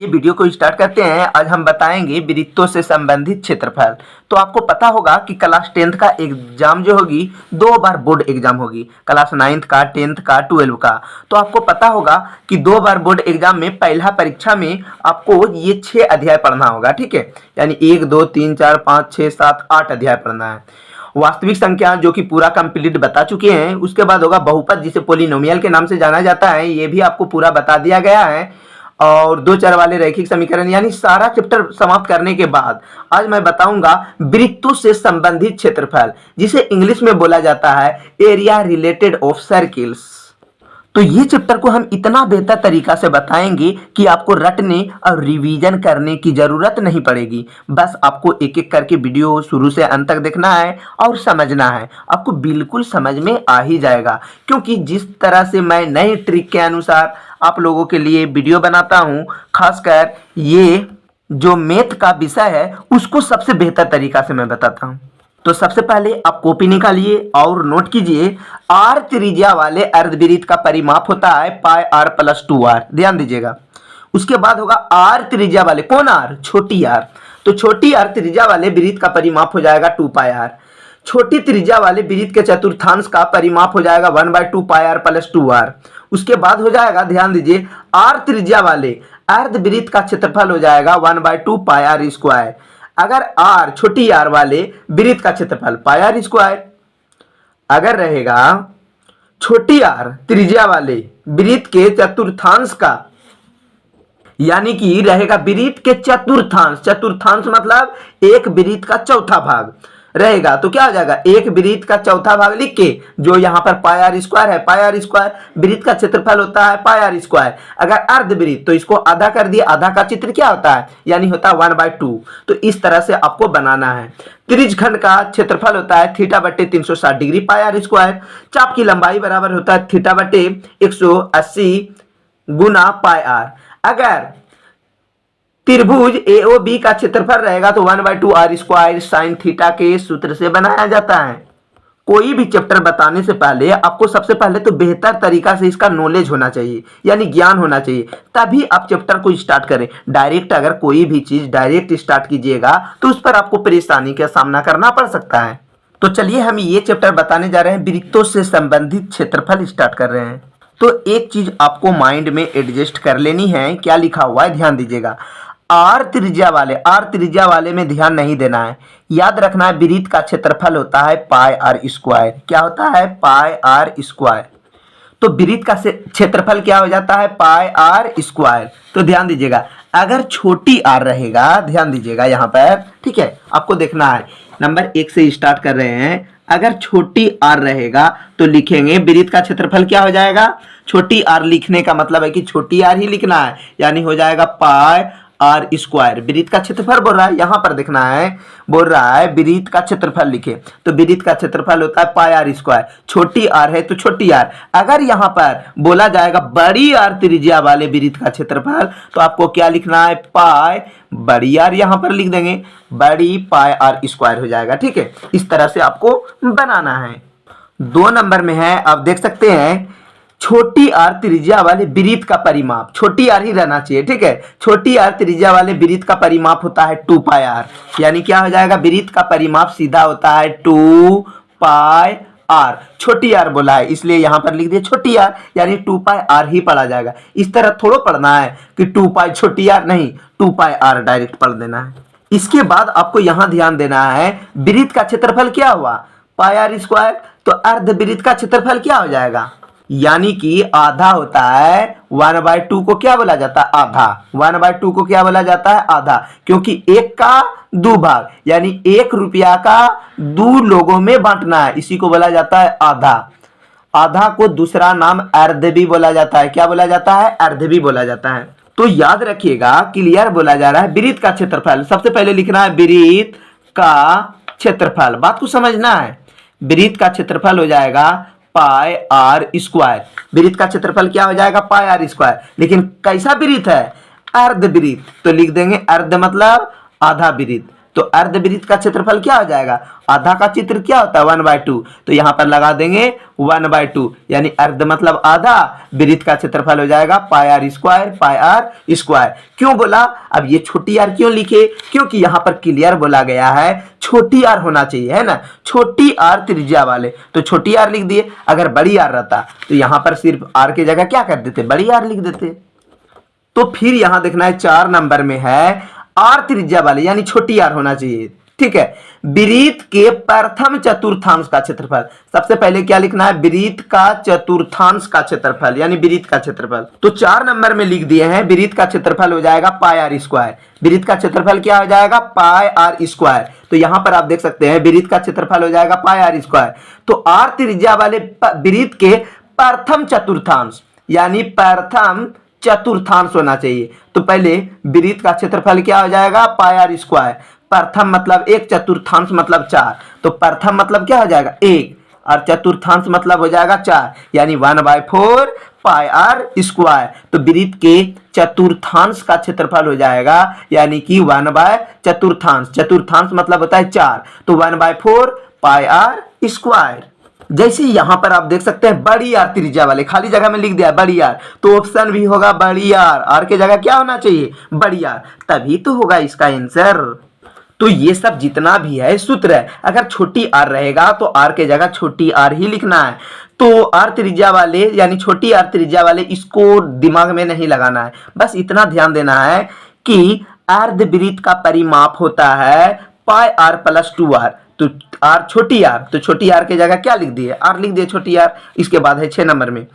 ये वीडियो को स्टार्ट करते हैं। आज हम बताएंगे वृत्तों से संबंधित क्षेत्रफल। तो आपको पता होगा कि क्लास 10th का एग्जाम जो होगी 2 बार बोर्ड एग्जाम होगी, क्लास 9th का, 10th का, 12 का। तो आपको पता होगा कि 2 बार बोर्ड एग्जाम में पहला परीक्षा में आपको ये 6 अध्याय पढ़ना होगा, ठीक है। यानी 1 2 3 4 5 6 7 8 अध्याय पढ़ना है। वास्तविक संख्या जो कि पूरा कंप्लीट बता चुके हैं। उसके बाद होगा बहुपद जिसे पोलिनोमियल के नाम से जाना जाता है, ये भी आपको पूरा बता दिया गया है। और 2 चर वाले रैखिक समीकरण, यानी सारा चैप्टर समाप्त करने के बाद आज मैं बताऊंगा वृत्तों से संबंधित क्षेत्रफल, जिसे इंग्लिश में बोला जाता है एरिया रिलेटेड ऑफ सर्किल्स। तो ये चैप्टर को हम इतना बेहतर तरीका से बताएंगे कि आपको रटने और रिवीजन करने की जरूरत नहीं पड़ेगी। बस आपको एक एक करके वीडियो शुरू से अंत तक देखना है और समझना है। आपको बिल्कुल समझ में आ ही जाएगा, क्योंकि जिस तरह से मैं नए ट्रिक के अनुसार आप लोगों के लिए वीडियो बनाता हूं, खासकर ये जो मैथ का विषय है उसको सबसे बेहतर तरीका से मैं बताता हूं। तो सबसे पहले आप कॉपी निकालिए और नोट कीजिए, आर त्रिज्या वाले अर्धवृत्त का परिमाप होता है पाई आर प्लस 2r। ध्यान दीजिएगा। उसके बाद होगा आर त्रिज्या वाले, कौन आर? छोटी आर। तो छोटी आर त्रिज्या वाले वृत्त का परिमाप हो जाएगा 2 पाई आर। छोटी त्रिज्या वाले वृत्त के चतुर्थांश का परिमाप हो जाएगा 1/2 पाई आर प्लस 2r। उसके बाद हो जाएगा, ध्यान दीजिए, आर त्रिज्या वाले अर्धवृत्त का क्षेत्रफल हो जाएगा 1/2 पाई आर स्क्वायर। अगर आर छोटी आर वाले वृत्त का क्षेत्रफल पाई आर स्क्वायर, अगर रहेगा छोटी आर त्रिज्या वाले वृत्त के चतुर्थांश का, यानी कि रहेगा वृत्त के चतुर्थांश, चतुर्थांश मतलब एक वृत्त का चौथा भाग रहेगा, तो क्या हो जाएगा, एक वृत्त का चौथा भाग लिख के, जो यहाँ पर पाई आर स्क्वायर है, पाई आर स्क्वायर वृत्त का क्षेत्रफल होता है पाई आर स्क्वायर। अगर अर्धवृत्त तो इसको आधा कर दिए, आधा का चित्र क्या होता है, यानी होता है 1/2। तो इस तरह से आपको बनाना है। त्रिज्यखंड का क्षेत्रफल होता है θ/360 डिग्री पाई आर स्क्वायर। चाप की लंबाई बराबर होता है θ/180 गुना पाई आर। अगर त्रिभुज AOB का क्षेत्रफल रहेगा तो 1/2 आर स्क्वायर साइन थीटा के सूत्र से बनाया जाता है। कोई भी चैप्टर बताने से पहले आपको सबसे पहले तो बेहतर तरीका से इसका नॉलेज होना चाहिए, यानी ज्ञान होना चाहिए, तभी आप चैप्टर को स्टार्ट करें। डायरेक्ट अगर कोई भी चीज डायरेक्ट स्टार्ट कीजिएगा तो उस पर आपको परेशानी का सामना करना पड़ सकता है। तो चलिए हम ये चैप्टर बताने जा रहे हैं, वृत्तों से संबंधित क्षेत्रफल स्टार्ट कर रहे हैं। तो एक चीज आपको माइंड में एडजस्ट कर लेनी है, क्या लिखा हुआ है ध्यान दीजिएगा। आर त्रिज्या वाले में ध्यान नहीं देना है। याद रखना है वृत्त का क्षेत्रफल होता है पाई आर स्क्वायर। क्या होता है? पाई आर स्क्वायर। तो वृत्त का क्षेत्रफल क्या हो जाता है? पाई आर स्क्वायर। तो ध्यान दीजिएगा, अगर छोटी आर रहेगा, ध्यान दीजिएगा यहाँ पर, ठीक है, आपको देखना है, नंबर 1 से स्टार्ट कर रहे हैं। अगर छोटी आर रहेगा तो लिखेंगे वृत्त का क्षेत्रफल क्या हो जाएगा, छोटी आर लिखने का मतलब है कि छोटी आर ही लिखना है, यानी हो जाएगा पाई आर स्क्वायर। वृत्त का क्षेत्रफल बोल रहा है, यहां पर देखना है, बोल रहा है वृत्त का क्षेत्रफल लिखे, तो वृत्त का क्षेत्रफल होता है पाई आर स्क्वायर। छोटी आर है तो छोटी आर। अगर यहां पर बोला जाएगा बड़ी आर त्रिज्या वाले वृत्त का क्षेत्रफल, तो आपको क्या लिखना है, पाई बड़ी आर यहां पर लिख देंगे, बड़ी पाई आर स्क्वायर हो जाएगा, ठीक है। इस तरह से आपको बनाना है। 2 नंबर में है, आप देख सकते हैं, छोटी आर त्रिज्या वाले वृत्त का परिमाप, छोटी आर ही रहना चाहिए, ठीक है। छोटी आर त्रिज्या वाले वृत्त का परिमाप होता है 2 पाई आर, यानी क्या हो जाएगा, वृत्त का परिमाप सीधा होता है 2 पाई आर। छोटी आर बोला है इसलिए यहां पर लिख दिए छोटी आर, यानी 2 पाई आर ही पढ़ा जाएगा। इस तरह थोड़ा पढ़ना है कि 2 पाई छोटी आर, नहीं, 2 पाई आर डायरेक्ट पढ़ देना है। इसके बाद आपको यहां ध्यान देना है, वृत्त का क्षेत्रफल क्या हुआ, पाई आर स्क्वायर, तो अर्धवृत्त का क्षेत्रफल क्या हो जाएगा, यानी कि आधा होता है 1/2 को क्या बोला जाता है, आधा। 1/2 को क्या बोला जाता है, आधा, क्योंकि 1 का 2 भाग, यानी 1 रुपया का 2 लोगों में बांटना है, इसी को बोला जाता है आधा। आधा को दूसरा नाम अर्ध भी बोला जाता है, क्या बोला जाता है, अर्ध भी बोला जाता है। तो याद रखिएगा, क्लियर बोला जा रहा है, वृत्त का क्षेत्रफल सबसे पहले लिखना है, वृत्त का क्षेत्रफल, बात को समझना है। वृत्त का क्षेत्रफल हो जाएगा पाई आर स्क्वायर। वृत्त का क्षेत्रफल क्या हो जाएगा, पाई आर स्क्वायर। लेकिन कैसा वृत्त है, अर्धवृत्त, तो लिख देंगे अर्ध मतलब आधा वृत्त, तो अर्धवृत्त का क्षेत्रफल क्या हो जाएगा, आधा का चित्र क्या होता है 1/2, तो यहाँ पर लगा देंगे 1/2, यानी अर्ध मतलब आधा, वृत्त का क्षेत्रफल हो जाएगा पाई आर स्क्वायर। क्यों बोला, अब ये छोटी आर क्यों लिखे, क्योंकि यहाँ पर क्लियर बोला गया है छोटी आर होना चाहिए, है ना, छोटी आर त्रिज्या वाले, तो छोटी आर लिख दिए। अगर बड़ी आर रहता तो यहाँ पर सिर्फ आर की जगह क्या कर देते, बड़ी आर लिख देते। तो फिर यहां देखना है 4 नंबर में है आर त्रिज्या वाले, यानी छोटी आर होना चाहिए, ठीक है। वृत्त के प्रथम चतुर्थांश का क्षेत्रफल, सबसे पहले क्या लिखना है, वृत्त का चतुर्थांश का क्षेत्रफल, यानी वृत्त का क्षेत्रफल। तो 4 नंबर में लिख दिए हैं वृत्त का क्षेत्रफल हो जाएगा पाई आर स्क्वायर। वृत्त का क्षेत्रफल क्या हो जाएगा, पाई आर स्क्वायर। तो यहां पर आप देख सकते हैं वृत्त का क्षेत्रफल हो जाएगा पाई आर स्क्वायर। तो आर त्रिज्या वाले वृत्त के प्रथम चतुर्थांश, यानी प्रथम चतुर्थांश होना चाहिए। तो पहले वृत्त का क्षेत्रफल क्या हो जाएगा, पाई आर स्क्वायर। प्रथम मतलब 1, चतुर्थांश मतलब 4, तो प्रथम मतलब क्या हो जाएगा 1 और चतुर्थांश मतलब हो जाएगा 4, यानी 1/4 पाई आर स्क्वायर। तो वृत्त के चतुर्थांश का क्षेत्रफल हो जाएगा, यानी कि 1/चतुर्थांश, चतुर्थांश मतलब होता है 4, तो 1/4 पाई आर स्क्वायर। जैसे यहां पर आप देख सकते हैं बड़ी आर त्रिज्या वाले, खाली जगह में लिख दिया बड़ी आर, तो ऑप्शन भी होगा बड़ी आर, आर के जगह क्या होना चाहिए, बड़ी आर, तभी तो होगा इसका आंसर। तो ये सब जितना भी है सूत्र है, अगर छोटी आर रहेगा तो आर के जगह छोटी आर ही लिखना है। तो आर त्रिज्या वाले यानी छोटी आर त्रिज्या वाले, इसको दिमाग में नहीं लगाना है, बस इतना ध्यान देना है कि अर्धवृत्त का परिमाप होता है पाई आर प्लस 2r। तो आर छोटी आर, तो छोटी आर के जगह क्या लिख दिए, आर लिख दिए छोटी आर। इसके बाद है 6 नंबर में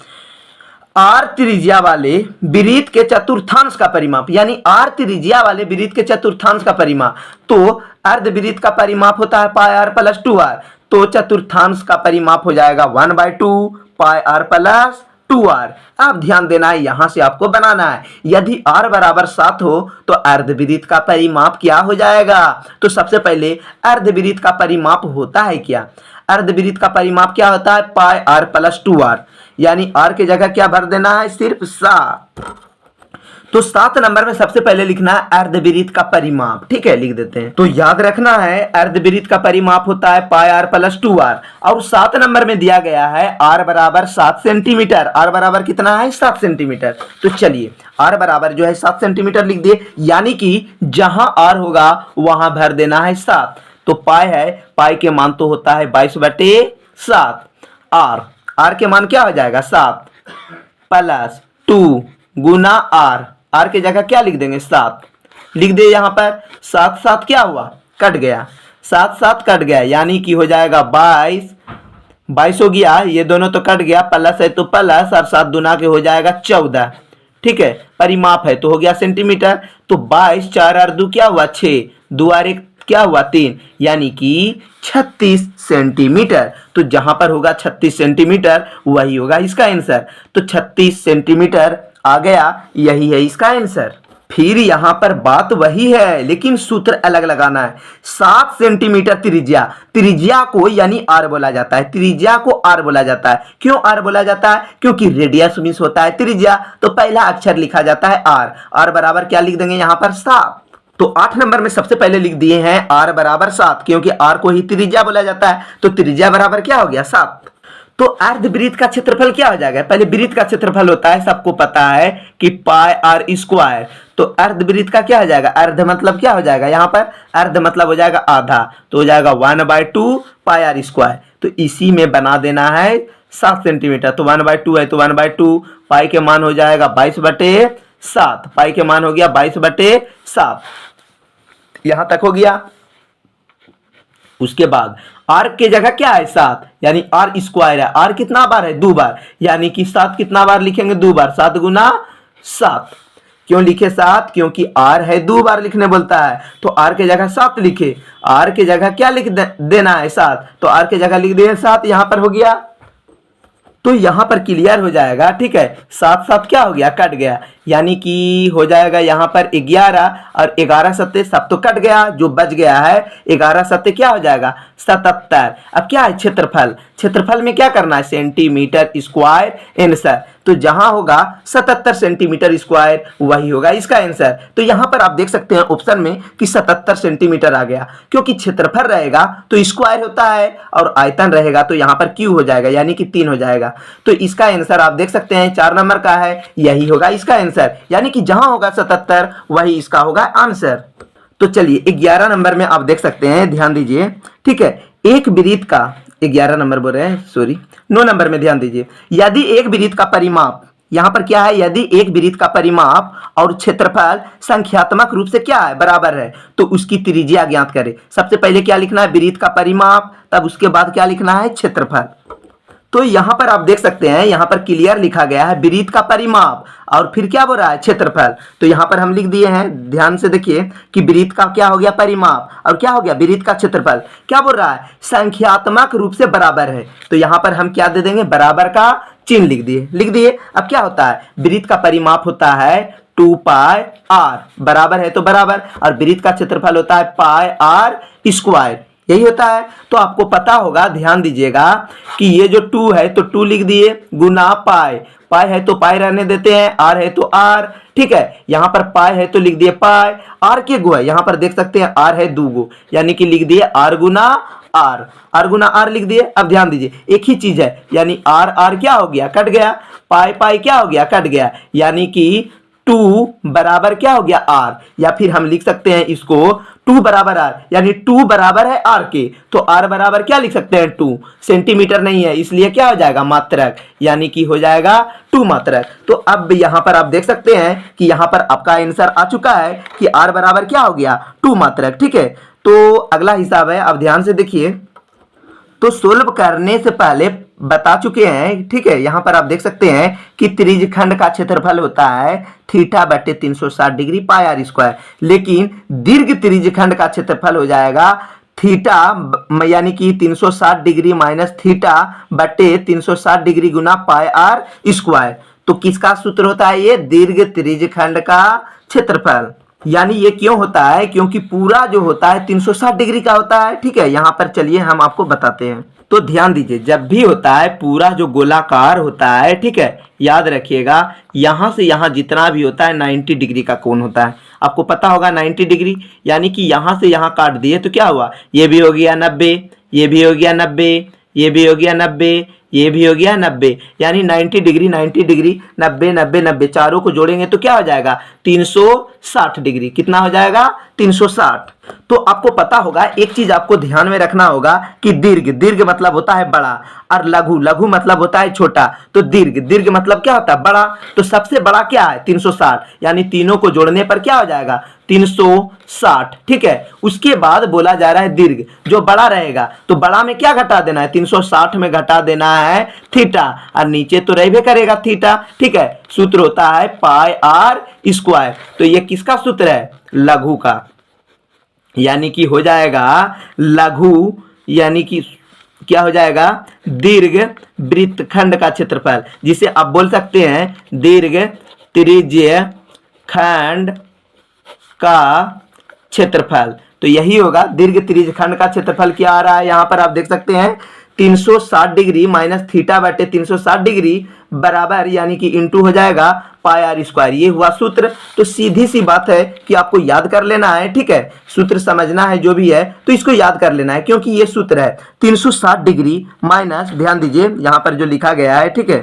आर त्रिज्या वाले वृत्त के चतुर्थांश का परिमाप, यानी आर त्रिज्या वाले वृत्त के चतुर्थांश का परिमाप। तो अर्धवृत्त का परिमाप होता है पाई आर प्लस 2r, तो चतुर्थांश का परिमाप हो जाएगा 1/2 पाई आर प्लस 2r। अब ध्यान देना है, यहां से आपको बनाना है, यदि r बराबर 7 हो तो अर्धवृत्त का परिमाप क्या हो जाएगा। तो सबसे पहले अर्धवृत्त का परिमाप होता है क्या, अर्धवृत्त का परिमाप क्या होता है, पाई आर प्लस 2r, यानी r के जगह क्या भर देना है, सिर्फ 7। तो 7 नंबर में सबसे पहले लिखना है अर्धवृत्त का परिमाप, ठीक है, लिख देते हैं। तो याद रखना है अर्धवृत्त का परिमाप होता है पाई आर प्लस 2r, और 7 नंबर में दिया गया है r बराबर 7 सेंटीमीटर। r बराबर कितना है, 7 सेंटीमीटर। तो चलिए r बराबर जो है 7 सेंटीमीटर लिख दिए, यानी कि जहां r होगा वहां भर देना है 7। तो पाई है, पाई के मान तो होता है 22/7, r के मान क्या हो जाएगा 7 प्लस 2 गुना r के जगह क्या लिख देंगे 7 लिख दे। यहाँ पर 7 7 क्या हुआ, कट गया, 7 7 कट गया, यानी कि हो जाएगा 22 हो गया, ये दोनों तो कट गया, प्लस है तो प्लस, और 7 दूना के हो जाएगा 14, ठीक है। परिमाप है तो हो गया सेंटीमीटर। तो 22 4 और 2 क्या हुआ 6, 2 और 1 क्या हुआ 3, यानी कि 36 सेंटीमीटर। तो जहां पर होगा 36 सेंटीमीटर वही होगा इसका आंसर। तो 36 सेंटीमीटर आ गया, यही है इसका आंसर। फिर यहां पर बात वही है, लेकिन सूत्र अलग लगाना है। 7 सेंटीमीटर त्रिज्या, त्रिज्या को यानी आर बोला जाता है, त्रिज्या को आर बोला जाता है। क्यों आर बोला जाता है, क्योंकि रेडियस मीन्स होता है त्रिज्या, तो पहला अक्षर लिखा जाता है आर। आर बराबर क्या लिख देंगे यहाँ पर 7। तो 8 नंबर में सबसे पहले लिख दिए हैं r बराबर 7, क्योंकि r को ही त्रिज्या बोला जाता है, तो त्रिज्या बराबर क्या हो गया 7। तो अर्धवृत्त का क्षेत्रफल क्या हो जाएगा, पहले वृत्त का क्षेत्रफल होता है, सबको पता है कि पाई आर स्क्वायर। तो अर्धवृत्त का क्या हो जाएगा, अर्ध मतलब क्या हो जाएगा, यहाँ पर अर्ध मतलब हो जाएगा आधा, तो हो जाएगा 1/2 पाई आर स्क्वायर। तो इसी में बना देना है 7 सेंटीमीटर। तो 1/2 है तो 1/2, पाई के मान हो जाएगा 22/7, पाई के मान हो गया 22/7, यहां तक हो गया। उसके बाद r के जगह क्या है 7, यानी r स्क्वायर है, r कितना बार है 2 बार, यानी कि 7 कितना बार लिखेंगे 2 बार, 7 गुना 7। क्यों लिखे 7, क्योंकि r है 2 बार लिखने बोलता है, तो r के जगह 7 लिखे। r के जगह क्या लिख देना है 7, तो r के जगह लिख दिए 7, यहां पर हो गया। तो यहां पर क्लियर हो जाएगा, ठीक है। 7 7 क्या हो गया, कट गया, यानी कि हो जाएगा यहाँ पर 11 और 11 सत्ते सब तो कट गया, जो बच गया है 11 सत्ते क्या हो जाएगा 77। अब क्या है क्षेत्रफल, क्षेत्रफल में क्या करना है सेंटीमीटर स्क्वायर आंसर, तो जहां होगा 77 सेंटीमीटर स्क्वायर वही होगा इसका आंसर। तो यहां पर आप देख सकते हैं ऑप्शन में कि 77 सेंटीमीटर आ गया, क्योंकि क्षेत्रफल रहेगा तो स्क्वायर होता है और आयतन रहेगा तो यहाँ पर क्यू हो जाएगा यानी कि 3 हो जाएगा। तो इसका आंसर आप देख सकते हैं 4 नंबर का है, यही होगा इसका आंसर, यानी कि जहां होगा 77 वही इसका होगा आंसर। तो चलिए 11 नंबर में आप देख सकते हैं, ध्यान दीजिए, ठीक है। एक वृत्त का 11 नंबर बोल रहे हैं, सॉरी 9 नंबर में ध्यान दीजिए। यदि एक वृत्त का परिमाप, यहां पर क्या है, यदि एक वृत्त का परिमाप और क्षेत्रफल संख्यात्मक रूप से क्या है बराबर है तो उसकी त्रिज्या ज्ञात करें। सबसे पहले क्या लिखना है वृत्त का परिमाप, तब उसके बाद क्या लिखना है क्षेत्रफल। तो यहां पर आप देख सकते हैं, यहां पर क्लियर लिखा गया है वृत्त का परिमाप और फिर क्या बोल रहा है क्षेत्रफल। तो यहां पर हम लिख दिए हैं, ध्यान से देखिए कि वृत्त का क्या हो गया परिमाप और क्या हो गया वृत्त का क्षेत्रफल, क्या बोल रहा है संख्यात्मक रूप से बराबर है। तो यहां पर हम क्या दे देंगे बराबर का चिन्ह लिख दिए। अब क्या होता है वृत्त का परिमाप होता है 2 पाई r, बराबर है तो बराबर, और वृत्त का क्षेत्रफल होता है पाई r स्क्वायर, यही होता है। तो आपको पता होगा, ध्यान दीजिएगा कि ये जो 2 है तो 2 लिख दिए गुना पाई, पाई है तो पाई रहने देते हैं, आर है तो आर, ठीक है। यहां पर पाई है तो लिख दिए पाई, आर के गो है, यहां पर देख सकते हैं आर है 2 गो, यानी कि लिख दिए आर गुना आर, आर गुना आर लिख दिए। अब ध्यान दीजिए एक ही चीज है, यानी आर आर क्या हो गया कट गया, पाई पाई क्या हो गया कट गया, यानी कि 2 बराबर क्या हो गया आर, या फिर हम लिख सकते हैं इसको 2 बराबर आर, यानी 2 बराबर है आर के, तो आर बराबर क्या लिख सकते हैं 2, सेंटीमीटर नहीं है इसलिए क्या हो जाएगा मात्रक, यानी कि हो जाएगा 2 मात्रक। तो अब यहां पर आप देख सकते हैं कि यहां पर आपका आंसर आ चुका है कि आर बराबर क्या हो गया 2 मात्रक, ठीक है। तो अगला हिसाब है, अब ध्यान से देखिए, तो सोल्व करने से पहले बता चुके हैं, ठीक है। यहां पर आप देख सकते हैं कि त्रिज्यखंड का क्षेत्रफल होता है थीटा बटे 360 डिग्री पाई आर स्क्वायर, लेकिन दीर्घ त्रिज्यखंड का क्षेत्रफल हो जाएगा थीटा यानी कि 360 डिग्री माइनस थीटा बटे 360 डिग्री गुना पाई आर स्क्वायर। तो किसका सूत्र होता है ये दीर्घ त्रिज्यखंड का क्षेत्रफल, यानी ये क्यों होता है क्योंकि पूरा जो होता है 360 डिग्री का होता है, ठीक है। यहां पर चलिए हम आपको बताते हैं। तो ध्यान दीजिए जब भी होता है पूरा जो गोलाकार होता है, ठीक है, याद रखिएगा यहां से यहां जितना भी होता है 90 डिग्री का कोण होता है, आपको पता होगा 90 डिग्री, यानी कि यहां से यहां काट दिए तो क्या हुआ ये भी हो गया 90, ये भी हो गया 90, ये भी हो गया 90, ये भी हो गया 90, यानी 90 डिग्री 90 डिग्री 90 90 90 चारों को जोड़ेंगे तो क्या हो जाएगा 360 डिग्री, कितना हो जाएगा 360। तो आपको पता होगा एक चीज आपको ध्यान में रखना होगा कि दीर्घ, दीर्घ मतलब होता है बड़ा और लघु, लघु मतलब होता है छोटा। तो दीर्घ, दीर्घ मतलब क्या होता है बड़ा, तो सबसे बड़ा क्या है 360, यानी तीनों को जोड़ने पर क्या हो जाएगा 360, ठीक है। उसके बाद बोला जा रहा है दीर्घ जो बड़ा रहेगा, तो बड़ा में क्या घटा देना है 360 में घटा देना है थीटा, और नीचे तो रहबे करेगा थीटा, ठीक है। सूत्र होता है पाई आर स्क्वायर, तो ये किसका सूत्र है लघु का, यानी कि हो जाएगा लघु, यानी कि क्या हो जाएगा दीर्घ वृत्तखंड का क्षेत्रफल, जिसे आप बोल सकते हैं दीर्घ त्रिज्य खंड का क्षेत्रफल। तो यही होगा दीर्घ त्रिज्यखंड का क्षेत्रफल क्या आ रहा है, यहां पर आप देख सकते हैं 360 डिग्री माइनस थीटा बटे 360 डिग्री बराबर, यानी कि इंटू हो जाएगा पाई आर स्क्वायर, ये हुआ सूत्र। तो सीधी सी बात है कि आपको याद कर लेना है, ठीक है, सूत्र समझना है जो भी है तो इसको याद कर लेना है, क्योंकि ये सूत्र है 360 डिग्री माइनस, ध्यान दीजिए यहां पर जो लिखा गया है, ठीक है,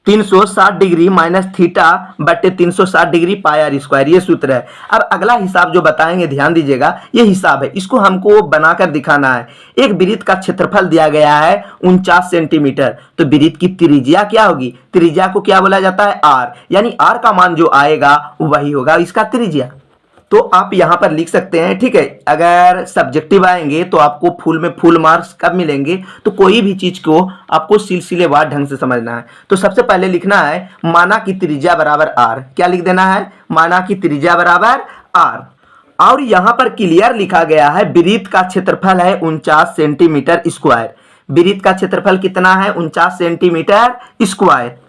360 डिग्री माइनस थीटा बटे 360 डिग्री पाई आर स्क्वायर, ये सूत्र है। अब अगला हिसाब जो बताएंगे ध्यान दीजिएगा, ये हिसाब है, इसको हमको बनाकर दिखाना है। एक वृत्त का क्षेत्रफल दिया गया है 49 सेंटीमीटर, तो वृत्त की त्रिज्या क्या होगी, त्रिज्या को क्या बोला जाता है आर, यानी आर का मान जो आएगा वही होगा इसका त्रिज्या। तो आप यहां पर लिख सकते हैं, ठीक है। अगर सब्जेक्टिव आएंगे तो आपको फुल में फुल मार्क्स कब मिलेंगे, तो कोई भी चीज को आपको सिलसिलेवार ढंग से समझना है। तो सबसे पहले लिखना है माना की त्रिज्या बराबर आर, क्या लिख देना है माना की त्रिज्या बराबर आर, और यहां पर क्लियर लिखा गया है वृत्त का क्षेत्रफल है 49 सेंटीमीटर स्क्वायर, वृत्त का क्षेत्रफल कितना है 49 सेंटीमीटर स्क्वायर।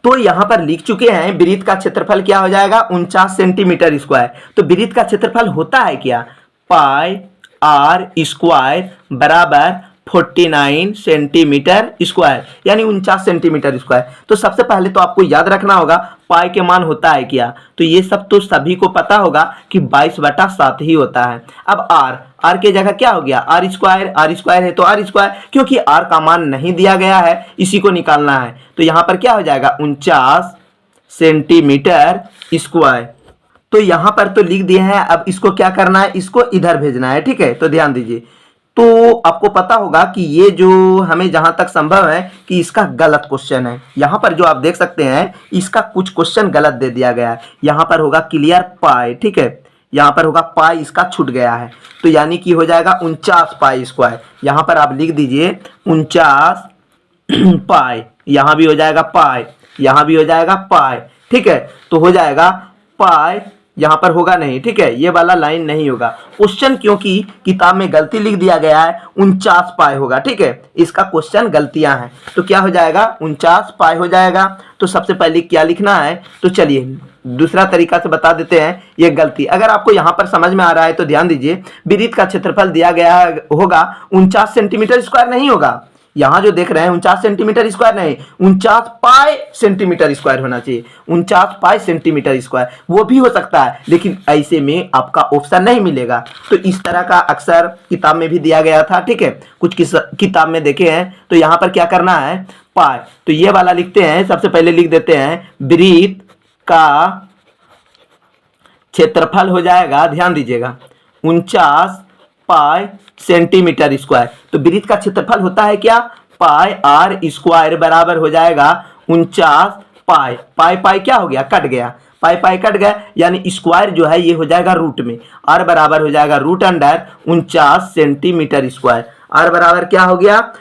तो यहाँ पर लिख चुके हैं वृत्त का क्षेत्रफल क्या हो जाएगा 49 सेंटीमीटर स्क्वायर। तो वृत्त का क्षेत्रफल होता है क्या, पाई आर स्क्वायर बराबर 49 सेंटीमीटर स्क्वायर, यानी 49 सेंटीमीटर स्क्वायर। तो सबसे पहले तो आपको याद रखना होगा पाई के मान होता है क्या, तो ये सब तो सभी को पता होगा कि 22/7 ही होता है। अब आर के जगह क्या हो गया, आर स्क्वायर है तो आर स्क्वायर, क्योंकि आर का मान नहीं दिया गया है इसी को निकालना है। तो यहाँ पर क्या हो जाएगा 49 सेंटीमीटर स्क्वायर। तो यहाँ पर तो लिख दिए हैं, अब इसको क्या करना है, इसको इधर भेजना है, ठीक है। तो ध्यान दीजिए, तो आपको पता होगा कि ये जो हमें जहां तक संभव है कि इसका गलत क्वेश्चन है। यहां पर जो आप देख सकते हैं इसका कुछ क्वेश्चन गलत दे दिया गया है। यहां पर होगा क्लियर पाई, ठीक है, यहां पर होगा पाई, इसका छूट गया है, तो यानी कि हो जाएगा 49 पाई स्क्वायर। यहां पर आप लिख दीजिए 49 पाई, यहां भी हो जाएगा पाई, यहां भी हो जाएगा पाई, ठीक है। तो हो जाएगा पाई, यहां पर होगा नहीं, ठीक है, ये वाला लाइन नहीं होगा क्वेश्चन, क्योंकि किताब में गलती लिख दिया गया है 49 पाई होगा, ठीक है। इसका क्वेश्चन गलतियां हैं, तो क्या हो जाएगा 49 पाई हो जाएगा। तो सबसे पहले क्या लिखना है, तो चलिए दूसरा तरीका से बता देते हैं ये गलती। अगर आपको यहां पर समझ में आ रहा है तो ध्यान दीजिए, वृत्त का क्षेत्रफल दिया गया होगा 49 सेंटीमीटर स्क्वायर नहीं होगा, यहां जो देख रहे हैं 49 सेंटीमीटर स्क्वायर नहीं, 49 पाई सेंटीमीटर स्क्वायर होना चाहिए, 49 पाई सेंटीमीटर स्क्वायर। वो भी हो सकता है लेकिन ऐसे में आपका ऑप्शन नहीं मिलेगा। तो इस तरह का अक्सर किताब में भी दिया गया था, ठीक है, कुछ किताब में देखे हैं। तो यहां पर क्या करना है पाई, तो ये वाला लिखते हैं, सबसे पहले लिख देते हैं वृत्त का क्षेत्रफल हो जाएगा, ध्यान दीजिएगा 49 पाई सेंटीमीटर स्क्वायर। तो वृत्त का क्षेत्रफल होता है क्या, पाई आर स्क्वायर बराबर हो जाएगा 49 पाई, पाई पाई क्या हो गया, कट गया, पाई पाई कट गया, यानी स्क्वायर जो है ये हो जाएगा रूट में, आर बराबर हो जाएगा root under 49 centimetre square. R बराबर क्या हो गया,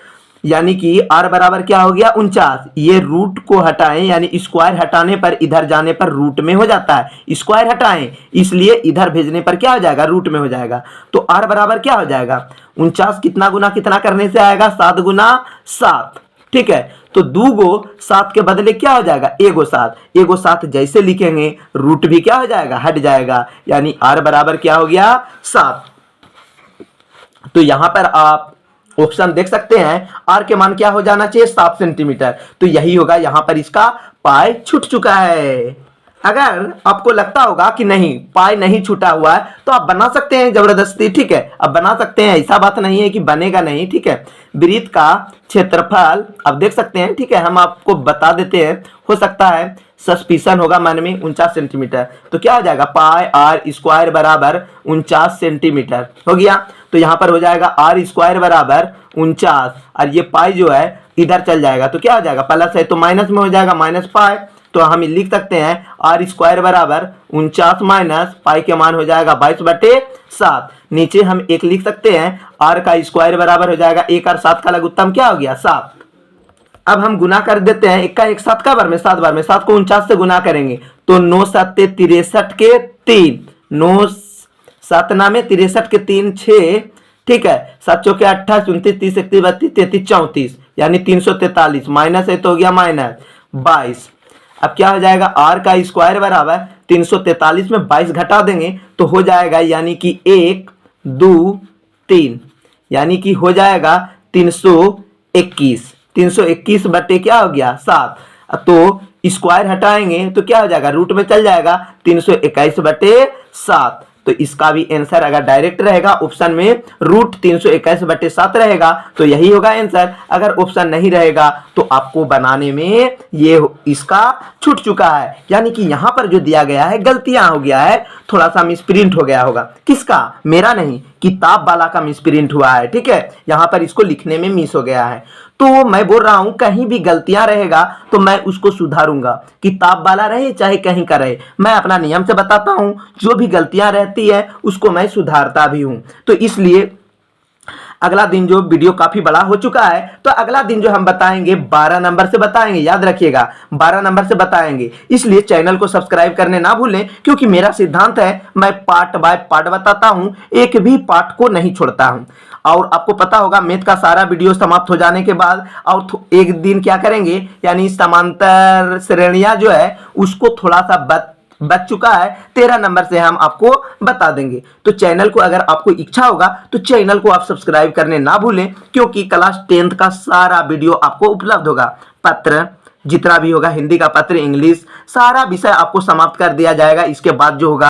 यानी कि आर बराबर क्या हो गया 49, ये रूट को हटाएं, यानी स्क्वायर हटाने पर इधर जाने पर रूट में हो जाता है, स्क्वायर हटाएं इसलिए इधर भेजने पर क्या हो जाएगा रूट में हो जाएगा। तो आर बराबर क्या हो जाएगा 49 कितना गुना कितना करने से आएगा 7 गुना 7, ठीक है। तो 2 गो 7 के बदले क्या हो जाएगा 1 गो 7, 1 गो 7 जैसे लिखेंगे रूट भी क्या हो जाएगा हट जाएगा, यानी आर बराबर क्या हो गया 7। तो यहां पर आप ऑप्शन देख सकते हैं, आर के मान क्या हो जाना चाहिए 7 सेंटीमीटर, तो यही होगा, यहां पर इसका पाई छूट चुका है। अगर आपको लगता होगा कि नहीं पाई नहीं छूटा हुआ है तो आप बना सकते हैं जबरदस्ती, ठीक है, अब बना सकते हैं, ऐसा बात नहीं है कि बनेगा नहीं, ठीक है। वृत्त का क्षेत्रफल अब देख सकते हैं, ठीक है, हम आपको बता देते हैं, हो सकता है सस्पिशन होगा मन में 49 सेंटीमीटर, तो क्या हो जाएगा पाई आर स्क्वायर बराबर 49 सेंटीमीटर हो गया। तो यहां पर हो जाएगा आर स्क्वायर बराबर 49 और ये पाई जो है इधर चल जाएगा, तो क्या हो जाएगा प्लस है तो माइनस में हो जाएगा माइनस पाई। तो हम लिख सकते हैं आर स्क्वायर बराबर 49 माइनस पाई के मान हो जाएगा 22/7। नीचे हम एक लिख सकते हैं, आर का स्क्वायर बराबर हो जाएगा 1 और 7 का लघुत्तम क्या हो गया 7। अब हम गुना कर देते हैं, 1 का 1 7 का बार में 7 बार में, 7 को 49 से गुना करेंगे तो 9 7 63 के 3, 9 7 नामे 63 के 3 6, ठीक है, 7 चौके 28 29 30 31 32 33 34, यानी 343 माइनस है तो हो गया माइनस 22। अब क्या हो जाएगा आर का स्क्वायर बराबर 343 में 22 घटा देंगे तो हो जाएगा, यानी कि 1 2 3, यानी कि हो जाएगा 321, 321 बटे क्या हो गया 7। तो स्क्वायर हटाएंगे तो क्या हो जाएगा रूट में चल जाएगा 321/7। तो इसका भी आंसर अगर डायरेक्ट रहेगा ऑप्शन में रूट 321/7 रहेगा तो यही होगा आंसर। अगर ऑप्शन नहीं रहेगा तो आपको बनाने में ये इसका छूट चुका है, यानी कि यहां पर जो दिया गया है गलतियां हो गया है, थोड़ा सा मिसप्रिंट हो गया होगा। किसका, मेरा नहीं, किताब वाला का मिसप्रिंट हुआ है, ठीक है, यहां पर इसको लिखने में मिस हो गया है। तो मैं बोल रहा हूं कहीं भी गलतियां रहेगा तो मैं उसको सुधारूंगा, किताब वाला रहे चाहे कहीं का रहे, मैं अपना नियम से बताता हूं, जो भी गलतियां रहती है उसको मैं सुधारता भी हूं। तो इसलिए अगला दिन जो वीडियो काफी बड़ा हो चुका है तो अगला दिन जो हम बताएंगे 12 नंबर से बताएंगे, याद रखिएगा 12 नंबर से बताएंगे। इसलिए चैनल को सब्सक्राइब करने ना भूलें, क्योंकि मेरा सिद्धांत है मैं पार्ट बाय पार्ट बताता हूं, एक भी पार्ट को नहीं छोड़ता हूं। और आपको पता होगा मैथ का सारा वीडियो समाप्त हो जाने के बाद और एक दिन क्या करेंगे, यानी समांतर श्रेणियां जो है उसको थोड़ा सा बच चुका है, 13 नंबर से हम आपको बता देंगे। तो चैनल को अगर आपको इच्छा होगा तो चैनल को आप सब्सक्राइब करने ना भूलें, क्योंकि क्लास 10th का सारा वीडियो आपको उपलब्ध होगा। पत्र जितना भी होगा, हिंदी का पत्र, इंग्लिश, सारा विषय आपको समाप्त कर दिया जाएगा। इसके बाद जो होगा